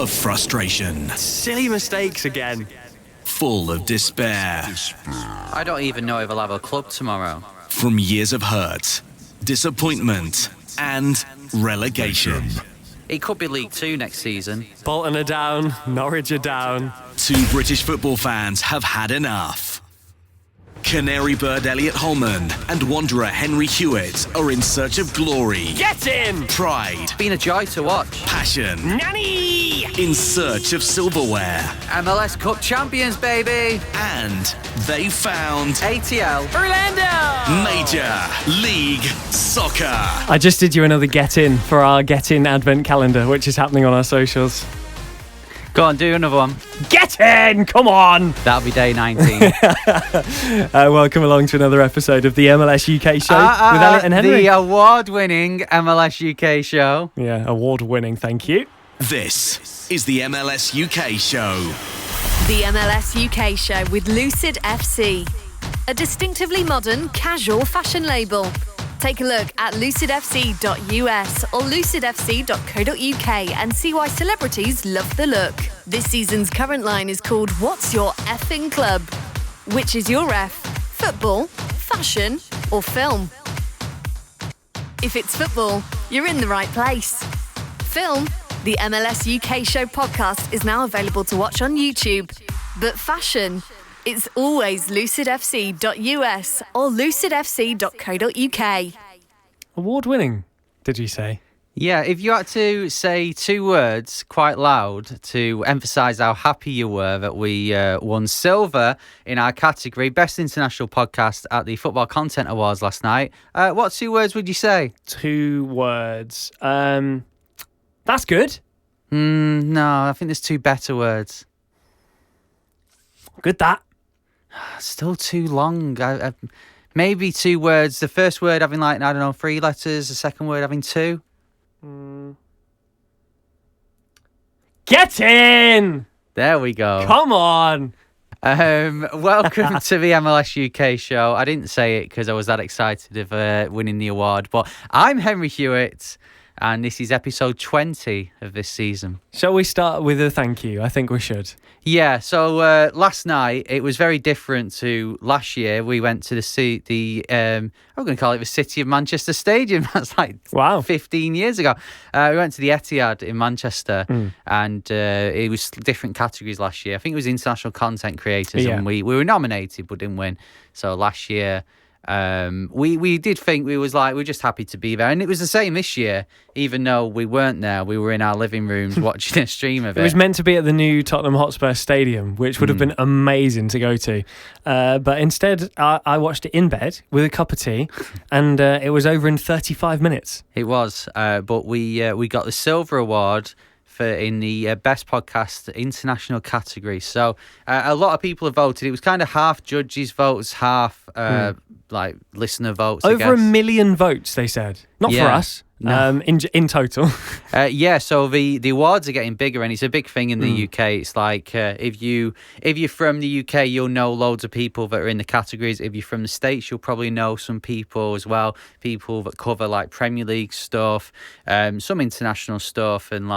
of frustration. Silly mistakes again. Full of despair. I don't even know if I'll have a club tomorrow. From years of hurt, disappointment, and relegation. It could be League 2 next season. Bolton are down, Norwich are down. Two British football fans have had enough. Canary bird Elliot Holman and Wanderer Henry Hewitt are in search of glory. Get in! Pride. It's been a joy to watch. Passion. Nanny! In search of silverware. MLS Cup champions, baby! And they found ATL. Orlando! Major League Soccer. I just did you another get in for our get in advent calendar, which is happening on our socials. Go on, do another one. Get in! Come on! That'll be day 19. Welcome along to another episode of the MLS UK show with Elliot and Henry. The award-winning MLS UK show. Yeah, award-winning, thank you. This is the MLS UK show. The MLS UK show with Lucid FC, a distinctively modern, casual fashion label. Take a look at lucidfc.us or lucidfc.co.uk and see why celebrities love the look. This season's current line is called What's Your Effing Club? Which is your F? Football, fashion, or film? If it's football, you're in the right place. Film, the MLS UK show podcast is now available to watch on YouTube. But fashion, it's always lucidfc.us or lucidfc.co.uk. Award-winning, did you say? Yeah, if you had to say two words quite loud to emphasise how happy you were that we won silver in our category, Best International Podcast at the Football Content Awards last night, what two words would you say? 2 words. That's good. No, I think there's 2 better words. Good that. Still too long. Maybe 2 words. The first word having 3 letters. The second word having 2. Get in! There we go. Come on! Welcome to the MLS UK show. I didn't say it because I was that excited of winning the award, but I'm Henry Hewitt, and this is episode 20 of this season. Shall we start with a thank you? I think we should. Yeah, so last night it was very different to last year. We went to I'm going to call it the City of Manchester Stadium. That's like 15 years ago. We went to the Etihad in Manchester, and it was different categories last year. I think it was international content creators, and we were nominated but didn't win. So last year, we did think we're just happy to be there, and it was the same this year. Even though we weren't there, we were in our living rooms watching a stream of it. It was meant to be at the new Tottenham Hotspur Stadium, which would have been amazing to go to, but instead I watched it in bed with a cup of tea, and it was over in 35 minutes. It was, but we got the silver award in the Best Podcast International category. So a lot of people have voted. It was kind of half judges' votes, half listener votes. Over 1 million votes, they said. Not for us. No. In total. So the awards are getting bigger, and it's a big thing in the UK. It's like if you're from the UK, you'll know loads of people that are in the categories. If you're from the States, you'll probably know some people as well. People that cover like Premier League stuff, some international stuff, and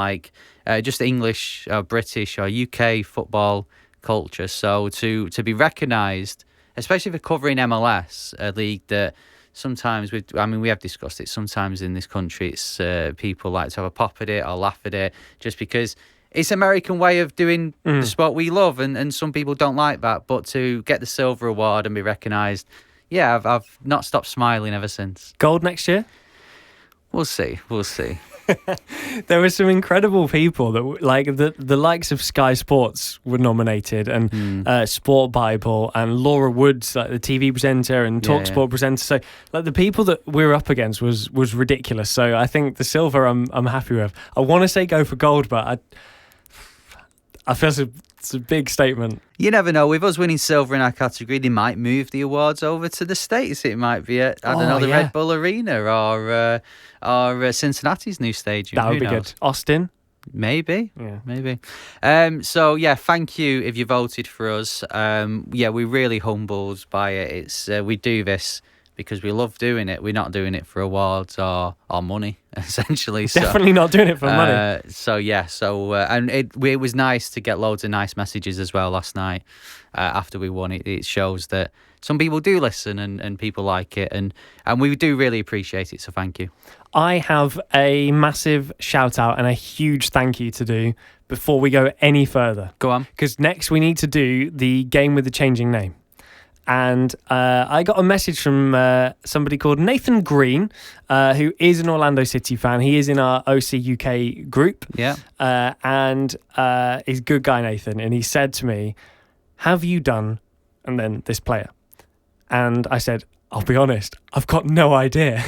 just English or British or UK football culture. So to be recognised, especially for covering MLS, a league that sometimes we have discussed it. Sometimes in this country, it's people like to have a pop at it or laugh at it just because it's American way of doing the sport we love, and some people don't like that. But to get the silver award and be recognised, I've not stopped smiling ever since. Gold next year? We'll see. There were some incredible people that the likes of Sky Sports were nominated, and Sport Bible, and Laura Woods, like the TV presenter and TalkSport presenter. So the people that we're up against was ridiculous. So I think the silver I'm happy with. I want to say go for gold, but I feel it's a big statement. You never know. With us winning silver in our category, they might move the awards over to the States. It might be at the Red Bull Arena or Cincinnati's new stadium. That would be good. Austin? Maybe. Yeah. Maybe. Thank you if you voted for us. We're really humbled by it. It's we do this because we love doing it. We're not doing it for awards or money, essentially. Definitely not doing it for money. And it was nice to get loads of nice messages as well last night after we won. It shows that some people do listen and people like it, and we do really appreciate it. So thank you. I have a massive shout out and a huge thank you to do before we go any further. Go on. Because next we need to do the game with the changing name. And I got a message from somebody called Nathan Green, who is an Orlando City fan. He is in our OC UK group. Yeah. And he's a good guy, Nathan. And he said to me, have you done, and then this player? And I said, I'll be honest, I've got no idea.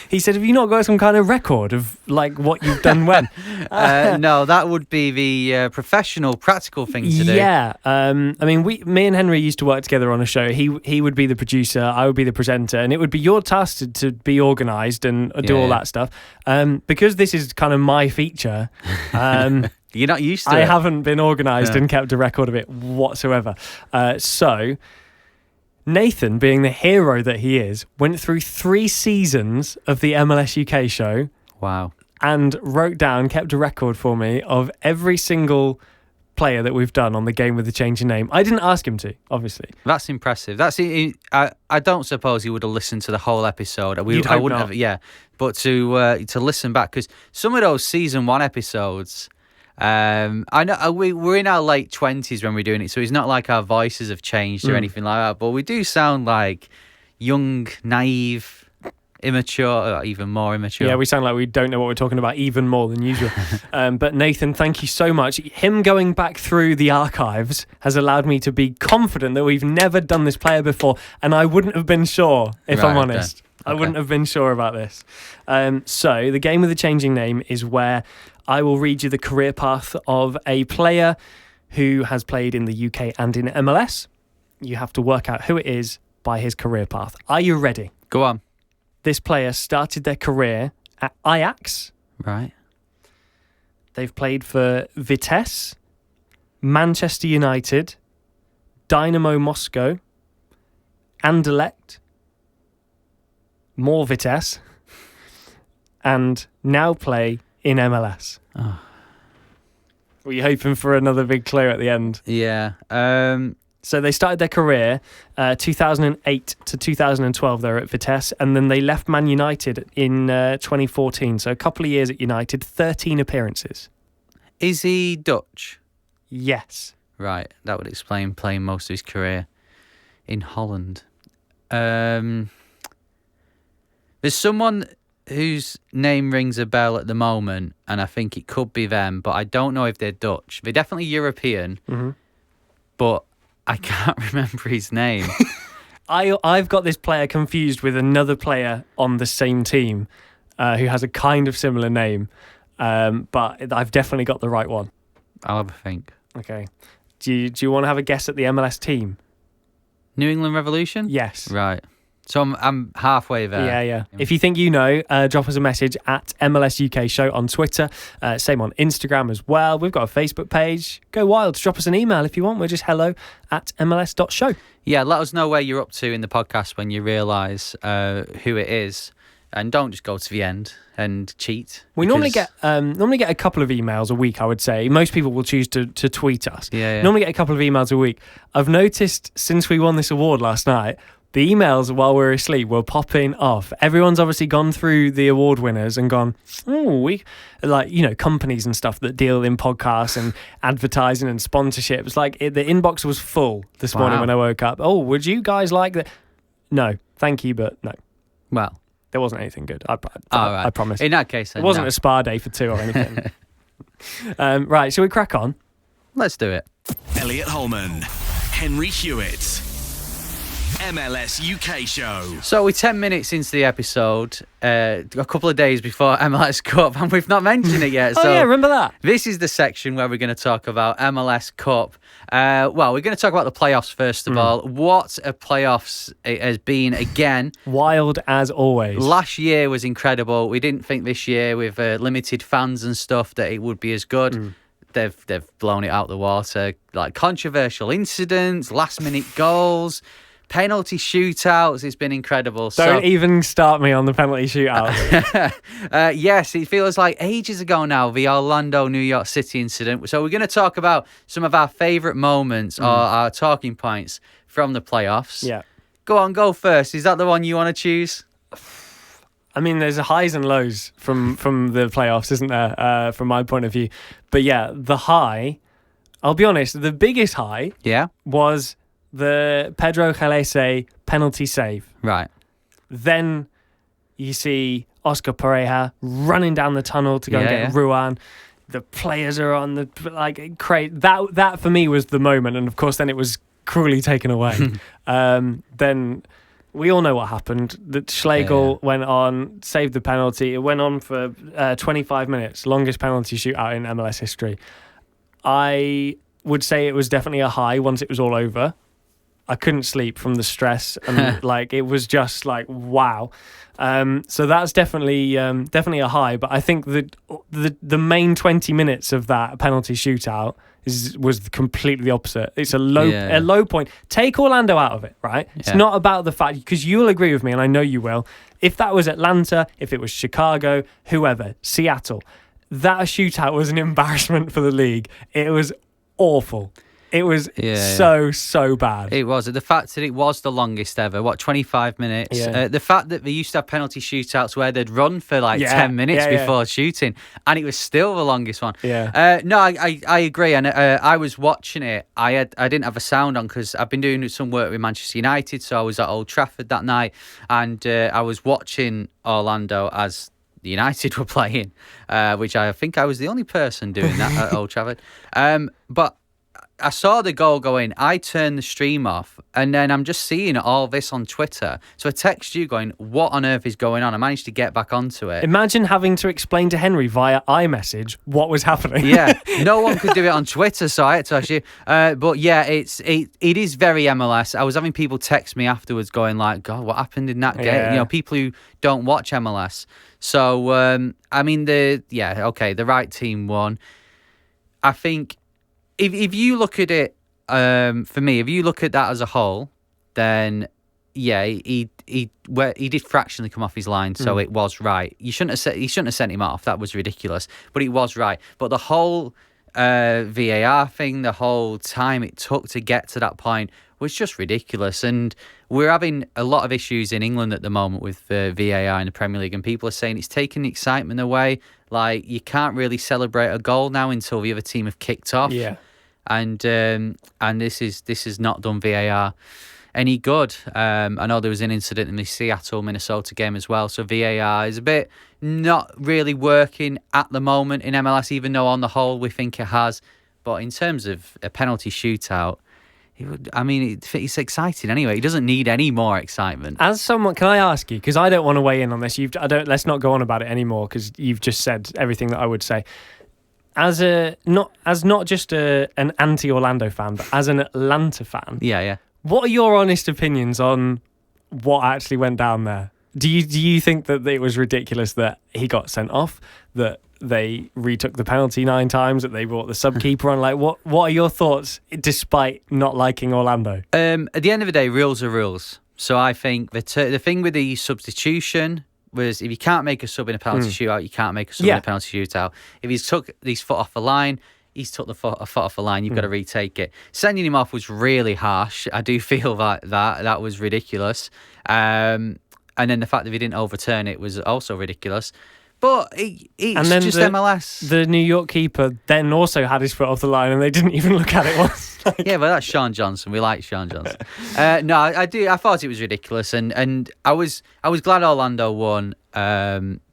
He said, have you not got some kind of record of like what you've done when? No, that would be the professional, practical thing to do. Yeah. I mean, me and Henry used to work together on a show. He would be the producer, I would be the presenter, and it would be your task to be organised and do all that stuff. Because this is kind of my feature. You're not used to it. I haven't been organised and kept a record of it whatsoever. So Nathan, being the hero that he is, went through 3 seasons of the MLS UK show. Wow. And kept a record for me of every single player that we've done on the game with the change in name. I didn't ask him to, obviously. That's impressive. I don't suppose he would have listened to the whole episode. I wouldn't have. Yeah, but to listen back, because some of those season 1 episodes. I know we're in our late 20s when we're doing it, so it's not like our voices have changed or anything like that, but we do sound like young, naive, immature, or even more immature. Yeah, we sound like we don't know what we're talking about even more than usual. But Nathan, thank you so much. Him going back through the archives has allowed me to be confident that we've never done this player before, and I wouldn't have been sure, if I'm honest. I wouldn't have been sure about this. So the game with the changing name is where I will read you the career path of a player who has played in the UK and in MLS. You have to work out who it is by his career path. Are you ready? Go on. This player started their career at Ajax. Right. They've played for Vitesse, Manchester United, Dynamo Moscow, Anderlecht, more Vitesse, and now play in MLS. Oh. Were you hoping for another big clue at the end? Yeah. So they started their career 2008 to 2012. They were at Vitesse, and then they left Man United in 2014. So a couple of years at United, 13 appearances. Is he Dutch? Yes. Right. That would explain playing most of his career in Holland. There's someone whose name rings a bell at the moment, and I think it could be them, but I don't know if they're Dutch. They're definitely European, but I can't remember his name. I've got this player confused with another player on the same team who has a kind of similar name, but I've definitely got the right one. I'll have a think. Okay. Do you want to have a guess at the MLS team? New England Revolution? Yes. Right. So I'm halfway there. Yeah. If you think you know, drop us a message at MLS UK Show on Twitter. Same on Instagram as well. We've got a Facebook page. Go wild. Drop us an email if you want. We're just hello@mls.show. Yeah, let us know where you're up to in the podcast when you realise who it is. And don't just go to the end and cheat. We normally get a couple of emails a week, I would say. Most people will choose to tweet us. Yeah. Normally get a couple of emails a week. I've noticed since we won this award last night, the emails while we're asleep were popping off. Everyone's obviously gone through the award winners and gone, companies and stuff that deal in podcasts and advertising and sponsorships. The inbox was full this morning when I woke up. Oh, would you guys like that? No, thank you, but no. Well, there wasn't anything good. I promise. In that case, it wasn't a spa day for 2 or anything. Right, shall we crack on? Let's do it. Elliot Holman, Henry Hewitt. MLS UK Show. So we're 10 minutes into the episode, a couple of days before MLS Cup, and we've not mentioned it yet. Oh yeah, remember that? This is the section where we're going to talk about MLS Cup. We're going to talk about the playoffs first of all. What a playoffs it has been again. Wild as always. Last year was incredible. We didn't think this year, with limited fans and stuff, that it would be as good. They've blown it out the water. Like controversial incidents, last minute goals. Penalty shootouts, it's been incredible. Don't even start me on the penalty shootout. Yes, it feels like ages ago now, the Orlando New York City incident. So we're going to talk about some of our favourite moments or our talking points from the playoffs. Yeah. Go first. Is that the one you want to choose? I mean, there's highs and lows from the playoffs, isn't there, from my point of view. But yeah, the high, I'll be honest, the biggest high was the Pedro Jalese penalty save. Right. Then you see Oscar Pereira running down the tunnel to go and get Ruan. The players are on the that for me was the moment, and of course then it was cruelly taken away. Then we all know what happened. That Schlegel went on, saved the penalty. It went on for 25 minutes, longest penalty shootout in MLS history. I would say it was definitely a high once it was all over. I couldn't sleep from the stress, and it was just like wow. So that's definitely a high. But I think the main 20 minutes of that penalty shootout was completely the opposite. It's a low point. Take Orlando out of it, right? It's not about the fact, because you'll agree with me, and I know you will. If that was Atlanta, if it was Chicago, whoever, Seattle, that shootout was an embarrassment for the league. It was awful. It was so bad. It was. The fact that it was the longest ever, 25 minutes. Yeah. The fact that they used to have penalty shootouts where they'd run for 10 minutes before shooting, and it was still the longest one. Yeah. No, I agree. And I was watching it. I didn't have a sound on because I've been doing some work with Manchester United, so I was at Old Trafford that night, and I was watching Orlando as the United were playing, which I think I was the only person doing that at Old Trafford. But I saw the goal go in. I turned the stream off, and then I'm just seeing all this on Twitter. So I text you going, what on earth is going on? I managed to get back onto it. Imagine having to explain to Henry via iMessage what was happening. Yeah, no one could do it on Twitter, so I had to ask you. But yeah, it is very MLS. I was having people text me afterwards going like, God, what happened in that game? Yeah. You know, people who don't watch MLS. So, I mean, the right team won. I think if you look at it, for me, if you look at that as a whole, then he did fractionally come off his line, so it was right. He shouldn't have sent him off. That was ridiculous, but it was right. But the whole VAR thing, the whole time it took to get to that point was just ridiculous. And we're having a lot of issues in England at the moment with VAR in the Premier League, and people are saying it's taking the excitement away. Like, you can't really celebrate a goal now until the other team have kicked off. Yeah. And this is not done VAR any good. I know there was an incident in the Seattle-Minnesota game as well, so VAR is a bit not really working at the moment in MLS, even though on the whole we think it has. But in terms of a penalty shootout, it's exciting anyway. It doesn't need any more excitement. As someone, can I ask you, because I don't want to weigh in on this. Let's not go on about it anymore, because you've just said everything that I would say. As not just an anti-Orlando fan, but as an Atlanta fan. Yeah. What are your honest opinions on what actually went down there? Do you think that it was ridiculous that he got sent off, that they retook the penalty 9 times, that they brought the sub-keeper on? Like, what are your thoughts, despite not liking Orlando? At the end of the day, rules are rules. So I think the thing with the substitution was, if you can't make a sub in a penalty shootout, you can't make a sub in a penalty shootout. If he's took his foot off the line, he's took a foot off the line, you've got to retake it. Sending him off was really harsh. I do feel that was ridiculous. And then the fact that he didn't overturn it was also ridiculous. But it's just MLS. The New York keeper then also had his foot off the line, and they didn't even look at it once. Yeah, but that's Sean Johnson. We like Sean Johnson. No, I do. I thought it was ridiculous, and I was glad Orlando won.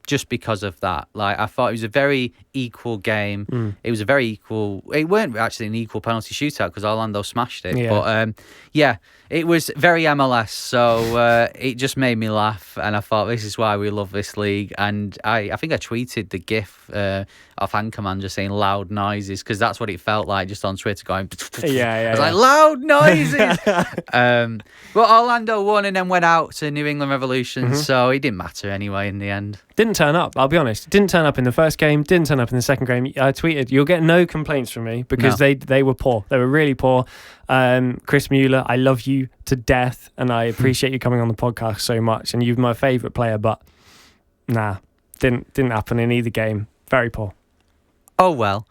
Just because of that. Like, I thought it was a very equal game. It was a very equal. It weren't actually an equal penalty shootout because Orlando smashed it. Yeah. But it was very MLS. So it just made me laugh, and I thought this is why we love this league. And I think I tweeted the GIF of Anchorman just saying loud noises, because that's what it felt like just on Twitter going. Yeah. Like loud noises. But Orlando won and then went out to New England Revolution, so it didn't matter anyway in the end. Didn't turn up, I'll be honest. Didn't turn up in the first game, didn't turn up in the second game. I tweeted, you'll get no complaints from me because they were poor. They were really poor. Chris Mueller, I love you to death and I appreciate you coming on the podcast so much, and you're my favourite player, but nah, didn't happen in either game. Very poor. Oh well.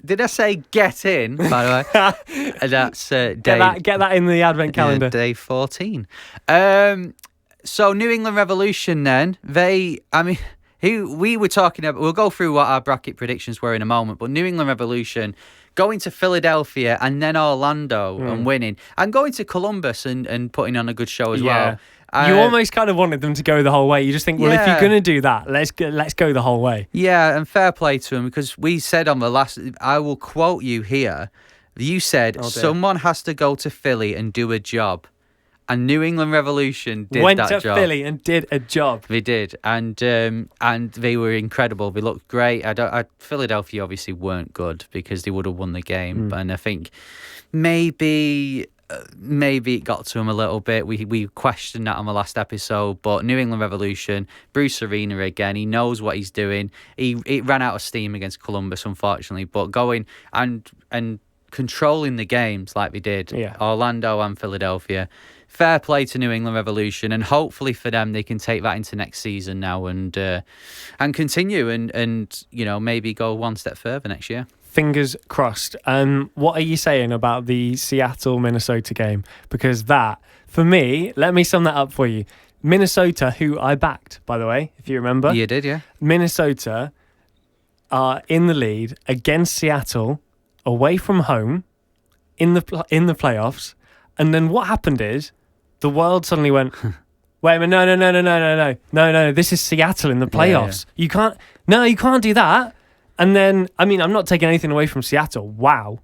Did I say get in, by the way? That's day... Get that in the advent calendar. Day 14. So New England Revolution then, we were talking about... We'll go through what our bracket predictions were in a moment, but New England Revolution going to Philadelphia and then Orlando and winning, and going to Columbus and putting on a good show as well. You almost kind of wanted them to go the whole way. You just think, well, if you're going to do that, let's go the whole way. Yeah, and fair play to them, because we said on the last... I will quote you here. You said, someone has to go to Philly and do a job. And New England Revolution went that job. Went to Philly and did a job. They did, and they were incredible. They looked great. Philadelphia obviously weren't good because they would have won the game, and I think maybe it got to him a little bit. We questioned that on the last episode, but New England Revolution, Bruce Arena again. He knows what he's doing. It ran out of steam against Columbus, unfortunately, but going and controlling the games like they did, Orlando and Philadelphia. Fair play to New England Revolution, and hopefully for them they can take that into next season now and continue and maybe go one step further next year. Fingers crossed. What are you saying about the Seattle-Minnesota game? Because that, for me, let me sum that up for you. Minnesota, who I backed, by the way, if you remember. You did, yeah. Minnesota are in the lead against Seattle, away from home, in the playoffs. And then what happened is the world suddenly went, wait a minute, no, this is Seattle in the playoffs. Yeah. You can't do that. And then, I mean, I'm not taking anything away from Seattle. Wow.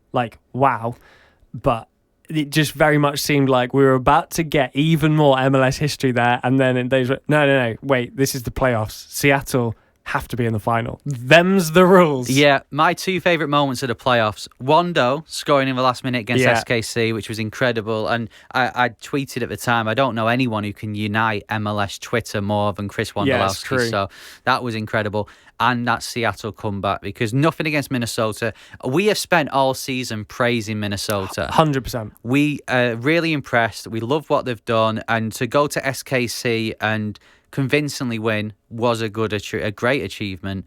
But it just very much seemed like we were about to get even more MLS history there. And then they went, no, wait, this is the playoffs. Seattle have to be in the final. Them's the rules. Yeah, my two favourite moments of the playoffs. Wondo scoring in the last minute against SKC, which was incredible. And I tweeted at the time, I don't know anyone who can unite MLS Twitter more than Chris Wondolowski. Yes, so that was incredible. And that Seattle comeback, because nothing against Minnesota. We have spent all season praising Minnesota. 100%. We are really impressed. We love what they've done. And to go to SKC and convincingly win was a great achievement.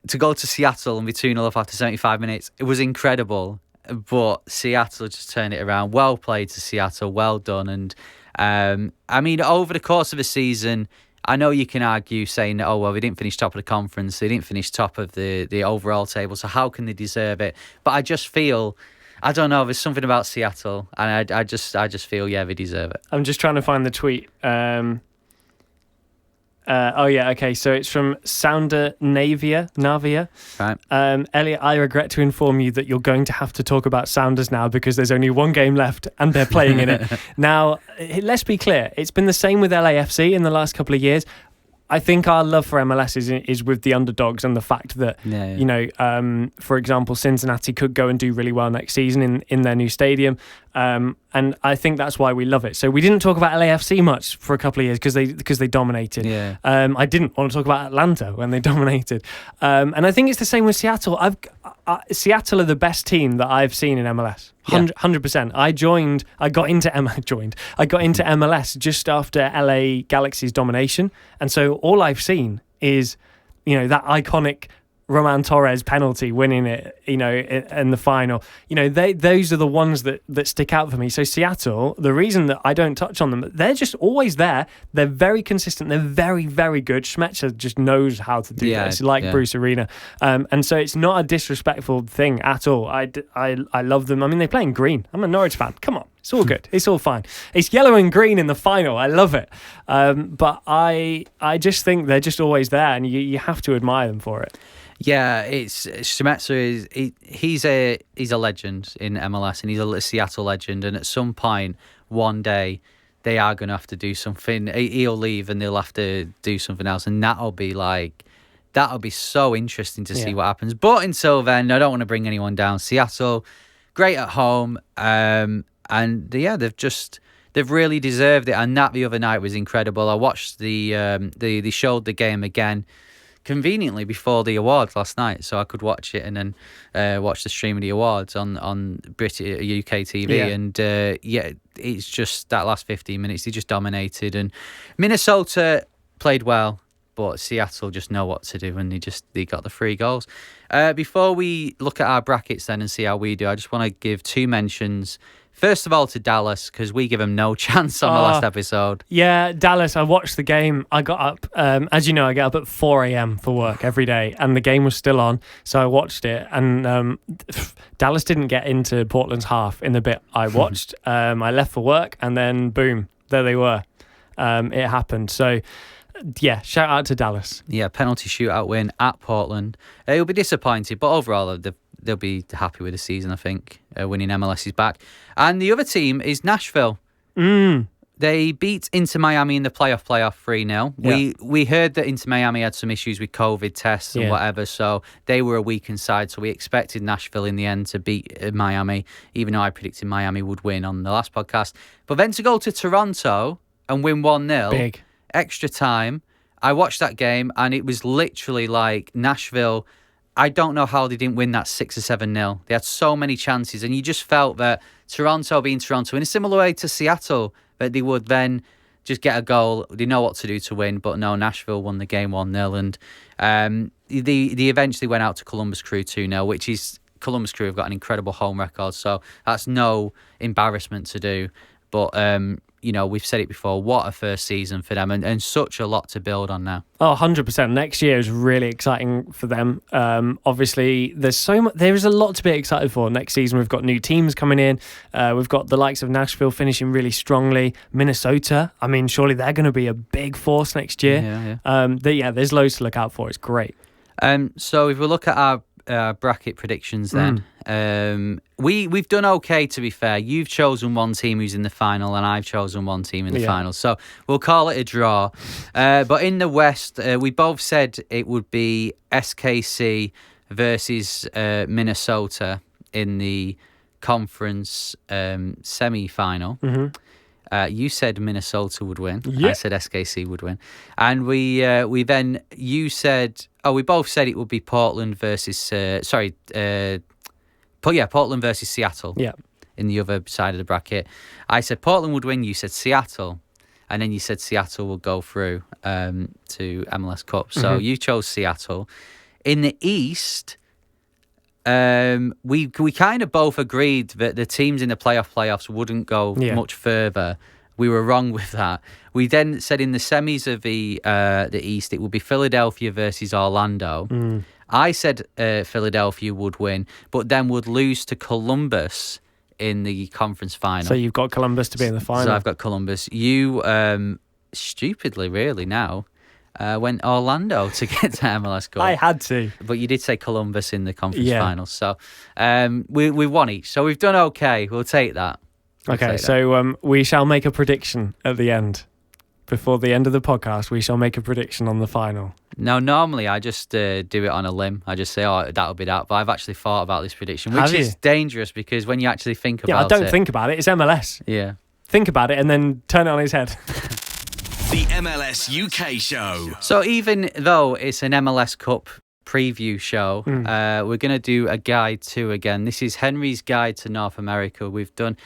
To go to Seattle and be 2-0 up after 75 minutes, it was incredible. But Seattle just turned it around. Well played to Seattle, well done. And I mean, over the course of the season, I know you can argue saying that, they didn't finish top of the conference, they didn't finish top of the overall table, so how can they deserve it? But I just feel, I don't know, there's something about Seattle, and I just feel, they deserve it. I'm just trying to find the tweet. So it's from Sounder Navia. Right. Elliot, I regret to inform you that you're going to have to talk about Sounders now because there's only one game left and they're playing in it. Now, let's be clear. It's been the same with LAFC in the last couple of years. I think our love for MLS is with the underdogs and the fact that, for example, Cincinnati could go and do really well next season in their new stadium. And I think that's why we love it. So we didn't talk about LAFC much for a couple of years because they dominated. Yeah. I didn't want to talk about Atlanta when they dominated. And I think it's the same with Seattle. Seattle are the best team that I've seen in MLS. 100%. I got into MLS just after LA Galaxy's domination. And so all I've seen is, that iconic Roman Torres penalty winning it, in the final. Those are the ones that stick out for me. So Seattle, the reason that I don't touch on them, they're just always there. They're very consistent. They're very, very good. Schmetzer just knows how to do this, Bruce Arena. And so it's not a disrespectful thing at all. I love them. I mean, they play in green. I'm a Norwich fan. Come on. It's all good. It's all fine. It's yellow and green in the final. I love it. But I just think they're just always there, and you have to admire them for it. Yeah, it's Schmetzer he's a legend in MLS, and he's a Seattle legend. And at some point, one day, they are going to have to do something. He'll leave, and they'll have to do something else, and that'll be like that'll be so interesting to see what happens. But until then, I don't want to bring anyone down. Seattle, great at home, and they've really deserved it. And that the other night was incredible. I watched they showed the game again conveniently before the awards last night, so I could watch it and then watch the stream of the awards on British UK TV. And it's just that last 15 minutes they just dominated, and Minnesota played well, but Seattle just know what to do, and they got the 3 goals. Before we look at our brackets then and see how we do, I just want to give 2 mentions. First of all, to Dallas, because we give them no chance on the last episode. Yeah, Dallas, I watched the game. I got up, as you know, I get up at 4 a.m. for work every day, and the game was still on, so I watched it. And Dallas didn't get into Portland's half in the bit I watched. I left for work, and then boom, there they were. It happened. So, yeah, shout out to Dallas. Yeah, penalty shootout win at Portland. It'll be disappointed, but overall, they'll be happy with the season, I think. Winning MLS is back. And the other team is Nashville. They beat Inter Miami in the playoff 3-0. Yeah. We heard that Inter Miami had some issues with COVID tests and whatever, so they were a weakened side. So we expected Nashville in the end to beat Miami, even though I predicted Miami would win on the last podcast. But then to go to Toronto and win 1-0, big extra time. I watched that game, and it was literally like Nashville. I don't know how they didn't win that 6 or 7-0. They had so many chances, and you just felt that Toronto being Toronto, in a similar way to Seattle, that they would then just get a goal. They know what to do to win, but no, Nashville won the game 1-0, and they eventually went out to Columbus Crew 2-0, which is Columbus Crew have got an incredible home record, so that's no embarrassment to do. But we've said it before, what a first season for them, and such a lot to build on now. Oh, 100%. Next year is really exciting for them. Obviously, there is a lot to be excited for. Next season, we've got new teams coming in. We've got the likes of Nashville finishing really strongly. Minnesota, I mean, surely they're going to be a big force next year. There's loads to look out for. It's great. So if we look at our bracket predictions then, we've done okay, to be fair. You've chosen one team who's in the final, and I've chosen one team in the final, so we'll call it a draw. But in the West, we both said it would be SKC versus Minnesota in the conference semi-final. You said Minnesota would win. I said SKC would win. And we both said it would be Portland versus Portland versus Seattle. Yeah. In the other side of the bracket. I said Portland would win, you said Seattle, and then you said Seattle would go through to MLS Cup. So you chose Seattle. In the East, we kind of both agreed that the teams in the playoffs wouldn't go much further. We were wrong with that. We then said in the semis of the East, it would be Philadelphia versus Orlando. I said Philadelphia would win, but then would lose to Columbus in the conference final. So you've got Columbus to be in the final. So I've got Columbus. You, stupidly really now, went Orlando to get to MLS Cup. I had to. But you did say Columbus in the conference final. So we won each. So we've done okay. We'll take that. So we shall make a prediction at the end. Before the end of the podcast, we shall make a prediction on the final. No, normally I just do it on a limb. I just say, that'll be that. But I've actually thought about this prediction, which is dangerous because when you actually think about it... Yeah, I don't think about it. It's MLS. Yeah. Think about it and then turn it on its head. The MLS UK show. So even though it's an MLS Cup preview show, we're going to do a guide too again. This is Henry's Guide to North America. We've done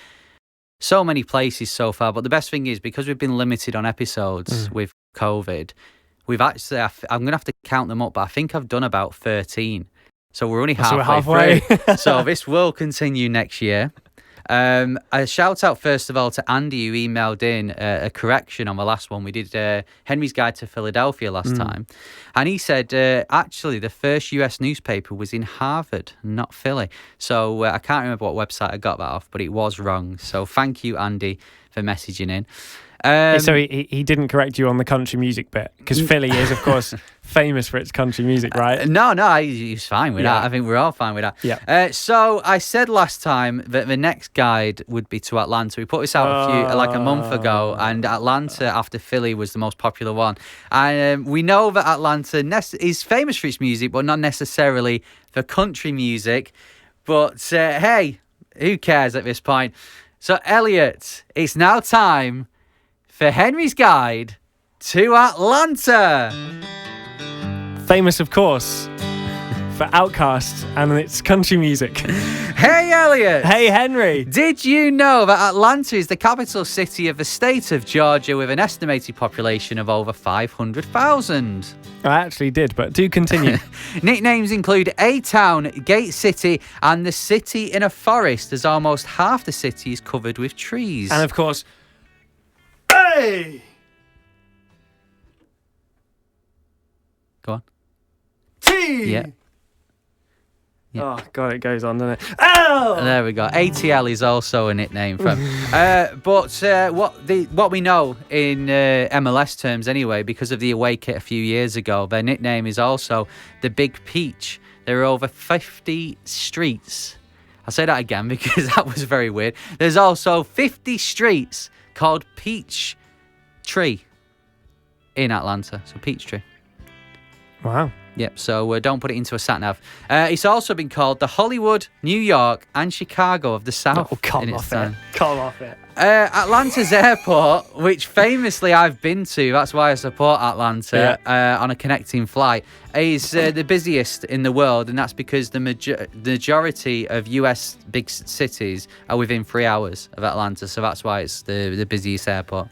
so many places so far, but the best thing is because we've been limited on episodes with COVID, we've actually, I'm going to have to count them up, but I think I've done about 13. So we're only halfway through. So this will continue next year. A shout out first of all to Andy, who emailed in a correction on the last one. We did Henry's Guide to Philadelphia last time, and he said actually the first US newspaper was in Harvard, not Philly. So I can't remember what website I got that off, but it was wrong. So thank you, Andy, for messaging in. So he didn't correct you on the country music bit, because Philly is, of course, famous for its country music, right? No, he's fine with that. I think we're all fine with that. Yeah. So I said last time that the next guide would be to Atlanta. We put this out a month ago, and Atlanta after Philly was the most popular one. And we know that Atlanta is famous for its music, but not necessarily for country music. But hey, who cares at this point? So Elliot, it's now time for Henry's Guide to Atlanta. Famous, of course, for Outkast and its country music. Hey, Elliot. Hey, Henry. Did you know that Atlanta is the capital city of the state of Georgia with an estimated population of over 500,000? I actually did, but do continue. Nicknames include A-Town, Gate City, and the city in a forest, as almost half the city is covered with trees. And of course, hey! Go on. T! Yeah. Oh, God, it goes on, doesn't it? Oh! There we go. ATL is also a nickname from. What we know in MLS terms anyway, because of the away kit a few years ago, their nickname is also the Big Peach. There are over 50 streets. I'll say that again because that was very weird. There's also 50 streets called Peach Tree in Atlanta. So Peachtree. Wow. Yep, so don't put it into a sat-nav. It's also been called the Hollywood, New York, and Chicago of the South. Oh, come off it. Come off it. Atlanta's airport, which famously I've been to, that's why I support Atlanta, on a connecting flight, is the busiest in the world, and that's because the majority of US big cities are within 3 hours of Atlanta, so that's why it's the busiest airport.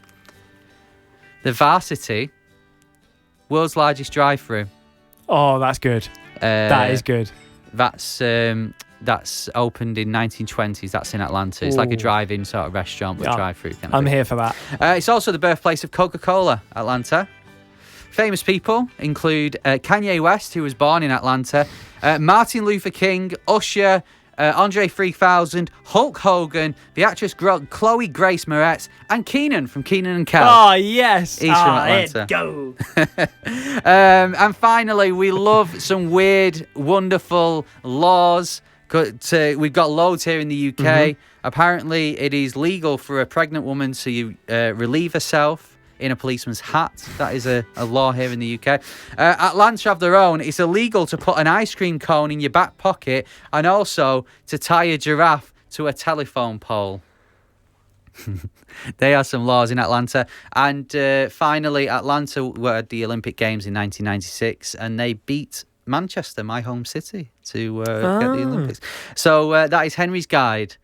The Varsity, world's largest drive-through. Oh, that's good. That is good. That's opened in 1920s. That's in Atlanta. It's like a drive-in sort of restaurant with drive-through. I'm here for that. It's also the birthplace of Coca-Cola, Atlanta. Famous people include Kanye West, who was born in Atlanta, Martin Luther King, Usher, Andre 3000, Hulk Hogan, the actress Chloe Grace Moretz, and Keenan from Keenan and Kel. Oh, yes. He's from Atlanta. Go. And finally, we love some weird, wonderful laws. We've got loads here in the UK. Mm-hmm. Apparently, it is legal for a pregnant woman to relieve herself in a policeman's hat. That is a law here in the UK. Atlanta have their own. It's illegal to put an ice cream cone in your back pocket and also to tie a giraffe to a telephone pole. They are some laws in Atlanta. And finally, Atlanta were at the Olympic Games in 1996 and they beat Manchester, my home city, to get the Olympics. So that is Henry's Guide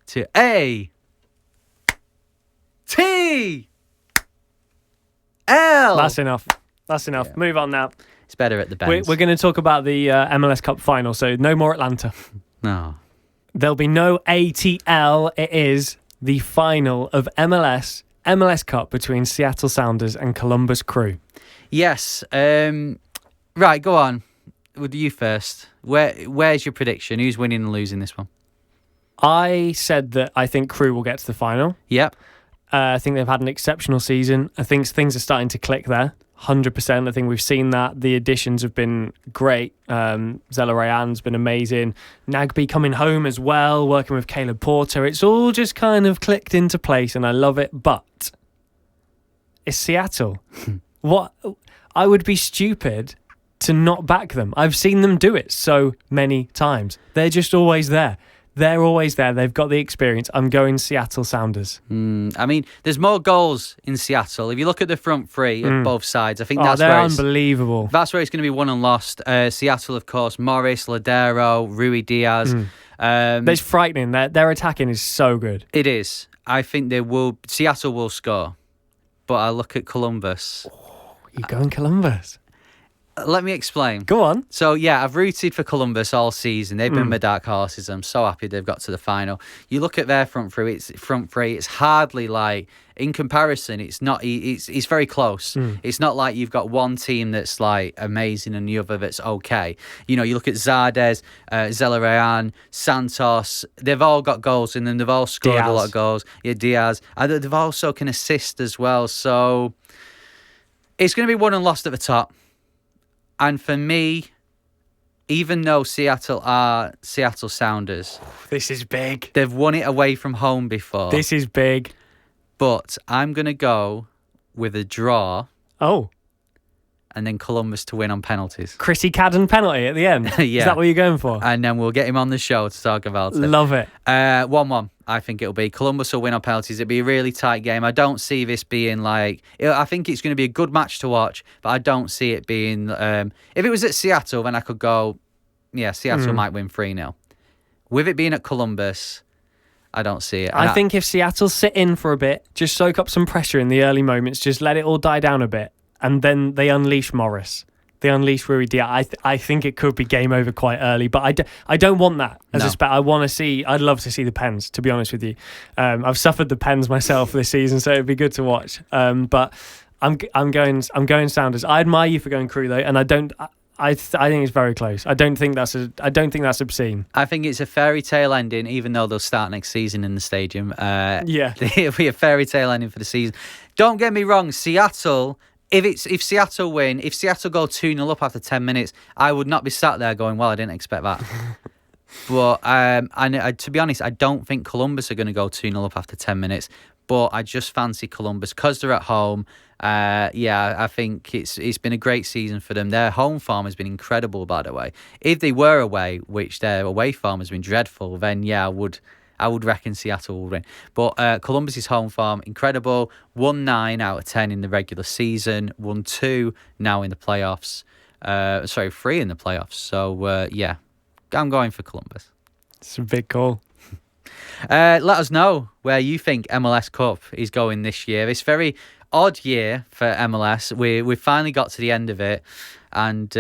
to A T L. That's enough. Yeah. Move on now. It's better at the bends. We're going to talk about the MLS Cup final, so no more Atlanta. No. There'll be no ATL. It is the final of MLS Cup between Seattle Sounders and Columbus Crew. Yes. Right, go on. With you first. Where's your prediction? Who's winning and losing this one? I said that I think Crew will get to the final. Yep. I think they've had an exceptional season. I think things are starting to click there. 100%. I think we've seen that. The additions have been great. Zella Rayan's been amazing. Nagby coming home as well, working with Caleb Porter. It's all just kind of clicked into place and I love it. But it's Seattle. What? I would be stupid to not back them. I've seen them do it so many times. They're just always there. They're always there. They've got the experience. I'm going Seattle Sounders. I mean, there's more goals in Seattle. If you look at the front three of both sides, I think that's they're where unbelievable. That's where it's going to be won and lost. Seattle, of course, Morris, Ladero, Rui Diaz. It's frightening. Their attacking is so good. It is. I think Seattle will score. But I look at Columbus. Oh, you're going Columbus? Let me explain. Go on. So, yeah, I've rooted for Columbus all season. They've been my dark horses. I'm so happy they've got to the final. You look at their front three, it's hardly like, in comparison, it's not. It's very close. It's not like you've got one team that's like amazing and the other that's okay. You know, you look at Zardes, Zelarayan, Santos. They've all got goals in them. They've all scored a lot of goals. Yeah, Diaz. And they've also can assist as well. So it's going to be won and lost at the top. And for me, even though Seattle are Seattle Sounders, This is big. they've won it away from home before. This is big. But I'm going to go with a draw Oh, and then Columbus to win on penalties. Chrissy Cadden penalty at the end. Yeah. Is that what you're going for? And then we'll get him on the show to talk about it. Love it. 1-1, I think it'll be. Columbus will win on penalties. It'll be a really tight game. I don't see this being like... I think it's going to be a good match to watch, but I don't see it being... if it was at Seattle, then I could go, yeah, Seattle might win 3-0. With it being at Columbus, I don't see it. I think if Seattle sit in for a bit, just soak up some pressure in the early moments, just let it all die down a bit, and then they unleash Morris. They unleash Rui Diaz. I think it could be game over quite early, but I don't want that as a spec. I'd love to see the Pens, to be honest with you. I've suffered the Pens myself this season, so it'd be good to watch. But I'm going Sounders. I admire you for going Crew though, and I think it's very close. I don't think that's obscene. I think it's a fairy tale ending, even though they'll start next season in the stadium. Yeah. It'll be a fairy tale ending for the season. Don't get me wrong, Seattle... If Seattle win, if Seattle go 2-0 up after 10 minutes, I would not be sat there going, well, I didn't expect that. But to be honest, I don't think Columbus are going to go 2-0 up after 10 minutes. But I just fancy Columbus because they're at home. I think it's been a great season for them. Their home form has been incredible, by the way. If they were away, which their away form has been dreadful, then yeah, I would reckon Seattle will win. But Columbus's home form, incredible. Won 9 out of 10 in the regular season. Won 2 now in the playoffs. 3 in the playoffs. So, yeah, I'm going for Columbus. It's a big call. Let us know where you think MLS Cup is going this year. It's a very odd year for MLS. We've finally got to the end of it. And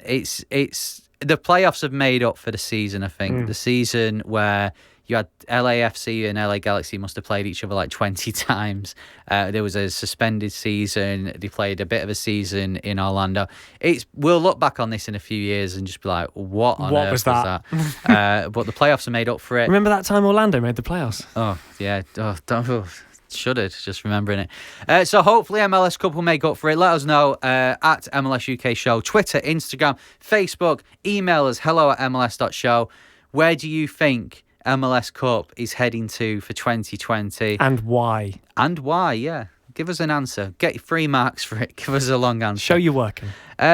it's the playoffs have made up for the season, I think. The season where... you had LAFC and LA Galaxy must have played each other like 20 times. There was a suspended season. They played a bit of a season in Orlando. We'll look back on this in a few years and just be like, what on earth was that? But the playoffs are made up for it. Remember that time Orlando made the playoffs? Oh, yeah. Shuddered just remembering it. So hopefully MLS Cup will make up for it. Let us know at MLS UK Show, Twitter, Instagram, Facebook. Email us hello@mls.show. Where do you think MLS Cup is heading to for 2020? And why? Yeah. Give us an answer. Get your 3 marks for it. Give us a long answer. Show you working.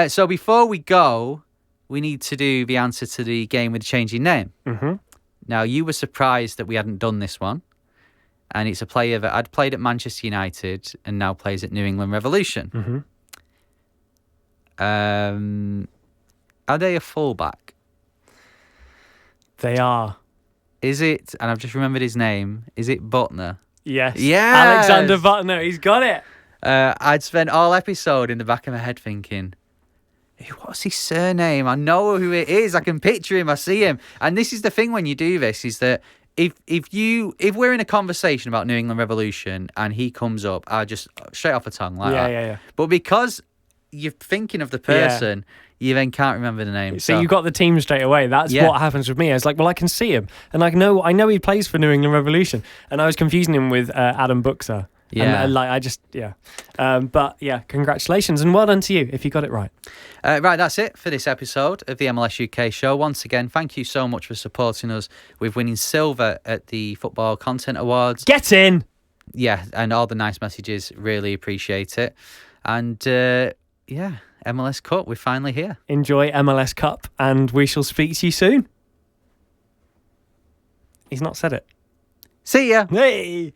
So before we go, we need to do the answer to the game with the changing name. Mm-hmm. Now, you were surprised that we hadn't done this one. And it's a player that had played at Manchester United and now plays at New England Revolution. Mm-hmm. Are they a fullback? They are. Is it, and I've just remembered his name, is it Butner? Yes. Yes! Alexander Butner. He's got it. I'd spent all episode in the back of my head thinking, what's his surname? I know who it is. I can picture him. I see him. And this is the thing when you do this, is that if we're in a conversation about New England Revolution and he comes up, I just straight off the tongue like that. Yeah. But because you're thinking of the person, you then can't remember the name. So you got the team straight away. That's what happens with me. I was like, well, I can see him, and I know he plays for New England Revolution, and I was confusing him with Adam Buxer. Yeah, but yeah, congratulations and well done to you if you got it right. Right, that's it for this episode of the MLS UK Show. Once again, thank you so much for supporting us with winning silver at the Football Content Awards. Get in. Yeah, and all the nice messages. Really appreciate it. And MLS Cup, we're finally here. Enjoy MLS Cup, and we shall speak to you soon. He's not said it. See ya. Hey.